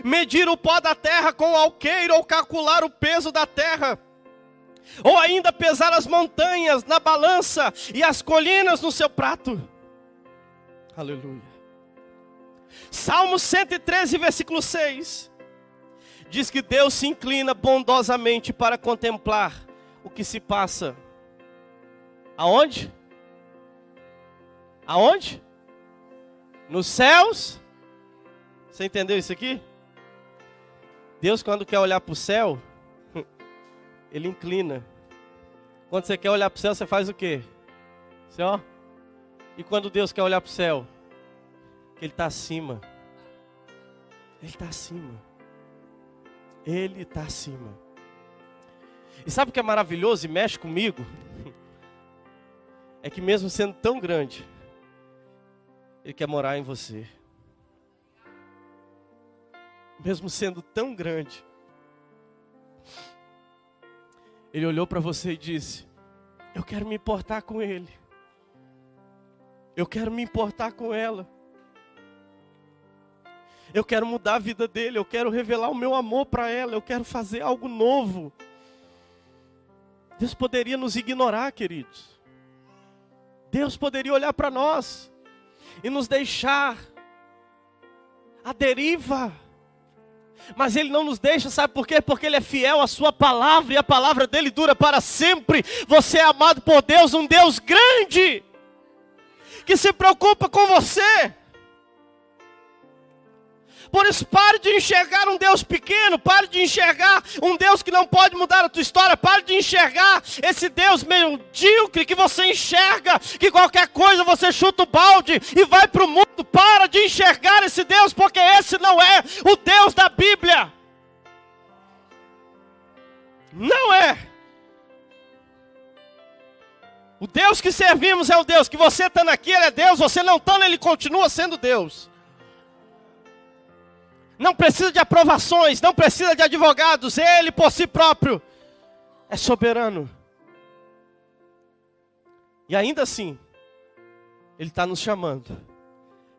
Medir o pó da terra com alqueire ou calcular o peso da terra? Ou ainda pesar as montanhas na balança e as colinas no seu prato? Aleluia. Salmo 113, versículo 6. Diz que Deus se inclina bondosamente para contemplar o que se passa. Aonde? Aonde? Nos céus. Você entendeu isso aqui? Deus, quando quer olhar para o céu, Ele inclina. Quando você quer olhar para o céu, você faz o quê? Você, ó. E quando Deus quer olhar para o céu? Ele está acima. Ele está acima. Ele está acima. E sabe o que é maravilhoso e mexe comigo? É que mesmo sendo tão grande, Ele quer morar em você. Mesmo sendo tão grande, Ele olhou para você e disse, eu quero me importar com ele. Eu quero me importar com ela. Eu quero mudar a vida dele, eu quero revelar o meu amor para ela, eu quero fazer algo novo. Deus poderia nos ignorar, queridos. Deus poderia olhar para nós e nos deixar à deriva. Mas Ele não nos deixa, sabe por quê? Porque Ele é fiel à sua palavra e a palavra dEle dura para sempre. Você é amado por Deus, um Deus grande, que se preocupa com você. Por isso, pare de enxergar um Deus pequeno, pare de enxergar um Deus que não pode mudar a tua história, pare de enxergar esse Deus medíocre que você enxerga, que qualquer coisa você chuta o balde e vai para o mundo. Para de enxergar esse Deus, porque esse não é o Deus da Bíblia. Não é. O Deus que servimos é o Deus que você estando aqui, Ele é Deus, você não estando, Ele continua sendo Deus. Não precisa de aprovações, não precisa de advogados, Ele por si próprio é soberano. E ainda assim, Ele está nos chamando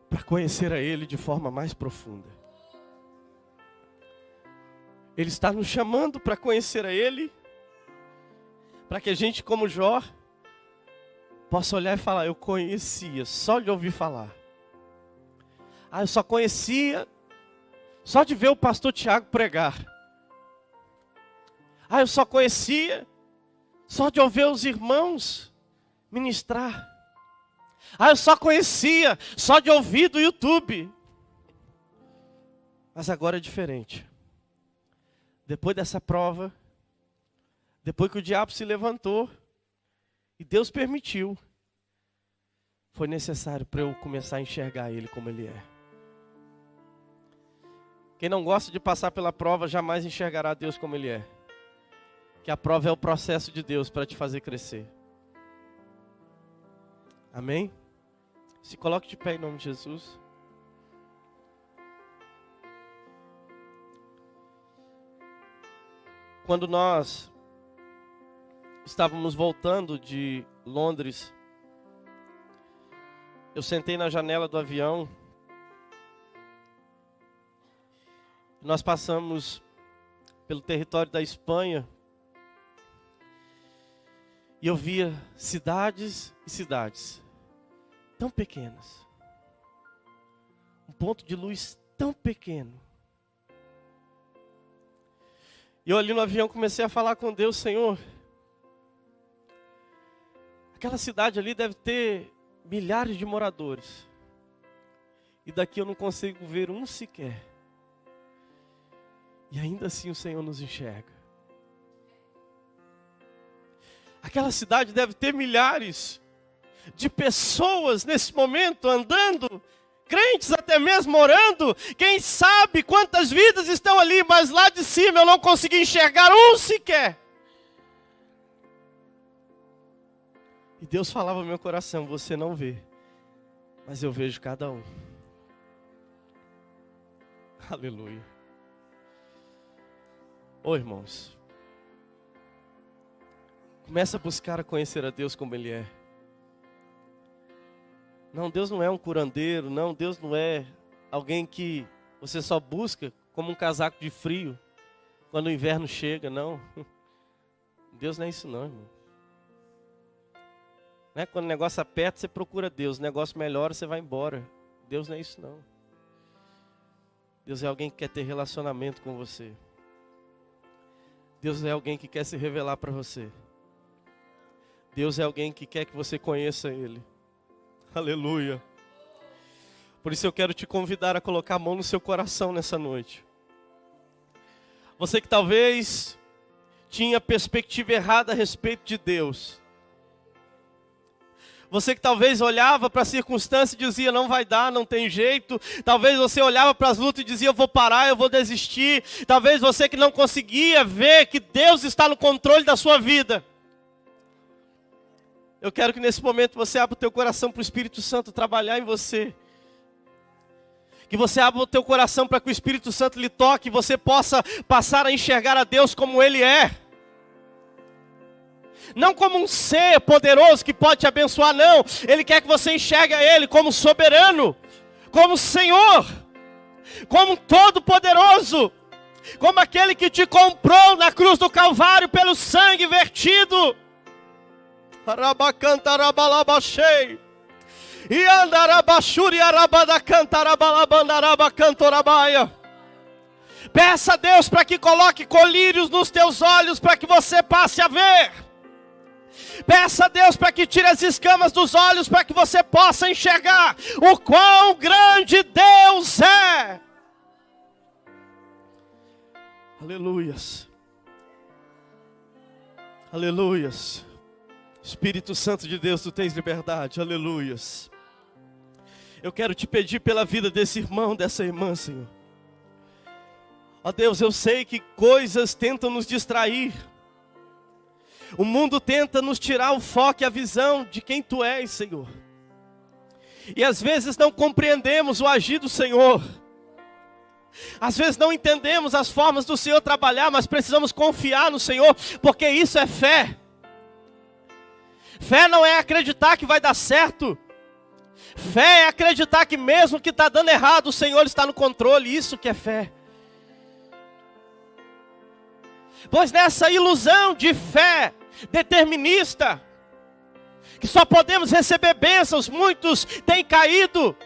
para conhecer a Ele de forma mais profunda. Ele está nos chamando para conhecer a Ele, para que a gente, como Jó, possa olhar e falar, eu conhecia, só de ouvir falar. Eu só conhecia só de ver o pastor Tiago pregar. Eu só conhecia só de ouvir os irmãos ministrar. Eu só conhecia só de ouvir do YouTube. Mas agora é diferente. Depois dessa prova, depois que o diabo se levantou e Deus permitiu, foi necessário para eu começar a enxergar Ele como Ele é. Quem não gosta de passar pela prova, jamais enxergará Deus como Ele é. Que a prova é o processo de Deus para te fazer crescer. Amém? Se coloque de pé em nome de Jesus. Quando nós estávamos voltando de Londres, eu sentei na janela do avião. Nós passamos pelo território da Espanha e eu via cidades e cidades tão pequenas, um ponto de luz tão pequeno. E eu ali no avião comecei a falar com Deus, Senhor, aquela cidade ali deve ter milhares de moradores e daqui eu não consigo ver um sequer. E ainda assim o Senhor nos enxerga. Aquela cidade deve ter milhares de pessoas nesse momento andando, crentes até mesmo orando. Quem sabe quantas vidas estão ali, mas lá de cima eu não consegui enxergar um sequer. E Deus falava no meu coração: você não vê, mas eu vejo cada um. Aleluia. Ô irmãos, começa a buscar a conhecer a Deus como Ele é. Não, Deus não é um curandeiro, não, Deus não é alguém que você só busca como um casaco de frio quando o inverno chega, não. Deus não é isso não, irmão. Não é quando o negócio aperta, você procura Deus, o negócio melhora, você vai embora. Deus não é isso não. Deus é alguém que quer ter relacionamento com você. Deus é alguém que quer se revelar para você. Deus é alguém que quer que você conheça Ele. Aleluia. Por isso eu quero te convidar a colocar a mão no seu coração nessa noite. Você que talvez tinha perspectiva errada a respeito de Deus. Você que talvez olhava para a circunstância e dizia: não vai dar, não tem jeito. Talvez você olhava para as lutas e dizia: eu vou parar, eu vou desistir. Talvez você que não conseguia ver que Deus está no controle da sua vida. Eu quero que nesse momento você abra o teu coração para o Espírito Santo trabalhar em você. Que você abra o teu coração para que o Espírito Santo lhe toque e você possa passar a enxergar a Deus como Ele é. Não como um ser poderoso que pode te abençoar, não. Ele quer que você enxergue a Ele como soberano, como Senhor, como Todo-Poderoso, como aquele que te comprou na cruz do Calvário pelo sangue vertido. Arabacantarabalabaxei. E andarabachuri arabadacantarabalabandarabacantораbaia. Peça a Deus para que coloque colírios nos teus olhos para que você passe a ver. Peça a Deus para que tire as escamas dos olhos para que você possa enxergar o quão grande Deus é. Aleluias. Aleluias. Espírito Santo de Deus, tu tens liberdade, aleluias. Eu quero te pedir pela vida desse irmão, dessa irmã, Senhor. Ó Deus, eu sei que coisas tentam nos distrair. O mundo tenta nos tirar o foco e a visão de quem tu és, Senhor. E às vezes não compreendemos o agir do Senhor. Às vezes não entendemos as formas do Senhor trabalhar, mas precisamos confiar no Senhor, porque isso é fé. Fé não é acreditar que vai dar certo. Fé é acreditar que mesmo que está dando errado, o Senhor está no controle. Isso que é fé. Pois nessa ilusão de fé determinista, que só podemos receber bênçãos, muitos têm caído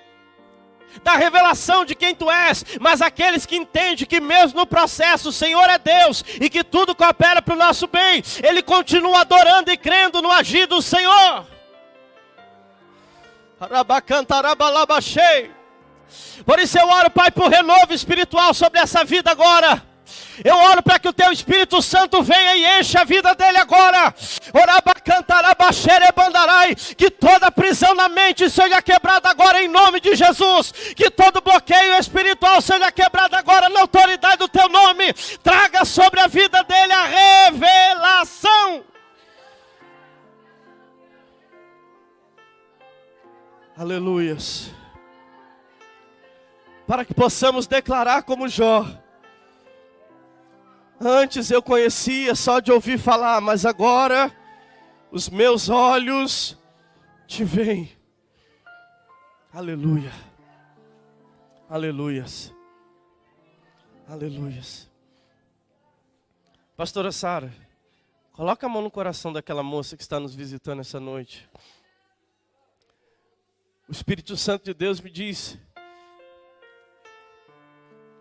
da revelação de quem tu és. Mas aqueles que entendem que mesmo no processo o Senhor é Deus e que tudo coopera para o nosso bem, ele continua adorando e crendo no agir do Senhor. Por isso eu oro, Pai, por renovo espiritual sobre essa vida agora. Eu oro para que o teu Espírito Santo venha e encha a vida dele agora. Que toda prisão na mente seja quebrada agora em nome de Jesus. Que todo bloqueio espiritual seja quebrado agora na autoridade do teu nome. Traga sobre a vida dele a revelação. Aleluias. Para que possamos declarar como Jó: antes eu conhecia só de ouvir falar, mas agora os meus olhos te veem. Aleluia. Aleluias. Aleluias. Pastora Sara, coloca a mão no coração daquela moça que está nos visitando essa noite. O Espírito Santo de Deus me diz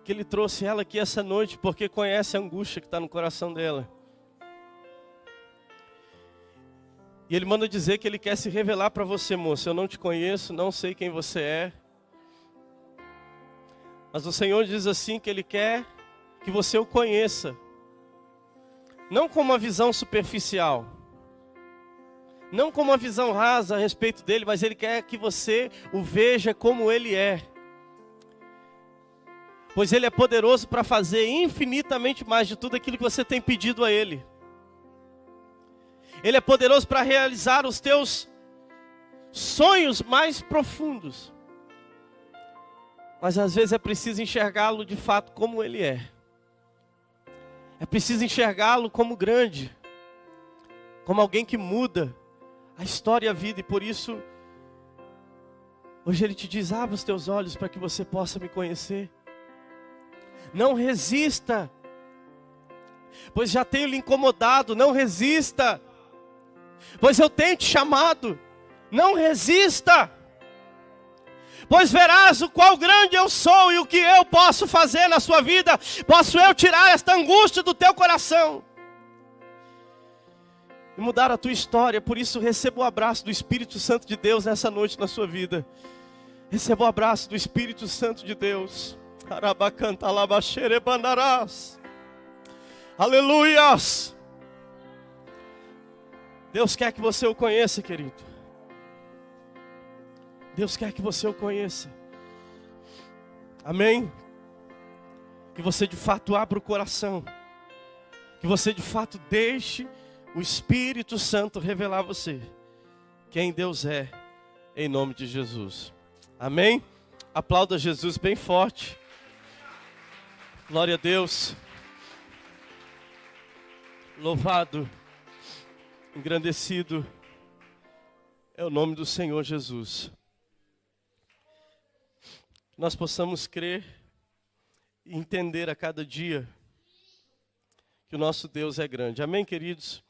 que Ele trouxe ela aqui essa noite porque conhece a angústia que está no coração dela. E Ele manda dizer que Ele quer se revelar para você, moça. Eu não te conheço, não sei quem você é. Mas o Senhor diz assim que Ele quer que você o conheça. Não com uma visão superficial. Não com uma visão rasa a respeito dele, mas Ele quer que você o veja como Ele é. Pois Ele é poderoso para fazer infinitamente mais de tudo aquilo que você tem pedido a Ele. Ele é poderoso para realizar os teus sonhos mais profundos. Mas às vezes é preciso enxergá-lo de fato como Ele é. É preciso enxergá-lo como grande, como alguém que muda a história e a vida. E por isso, hoje Ele te diz, abra os teus olhos para que você possa me conhecer. Não resista, pois já tenho lhe incomodado. Não resista, pois eu tenho te chamado. Não resista, pois verás o qual grande eu sou e o que eu posso fazer na sua vida. Posso eu tirar esta angústia do teu coração e mudar a tua história. Por isso receba o abraço do Espírito Santo de Deus nessa noite na sua vida. Receba o abraço do Espírito Santo de Deus. Aleluias. Deus quer que você o conheça, querido. Deus quer que você o conheça. Amém? Que você de fato abra o coração. Que você de fato deixe o Espírito Santo revelar a você quem Deus é, em nome de Jesus. Amém? Aplauda Jesus bem forte. Glória a Deus. Louvado, engrandecido é o nome do Senhor Jesus. Que nós possamos crer e entender a cada dia que o nosso Deus é grande. Amém, queridos?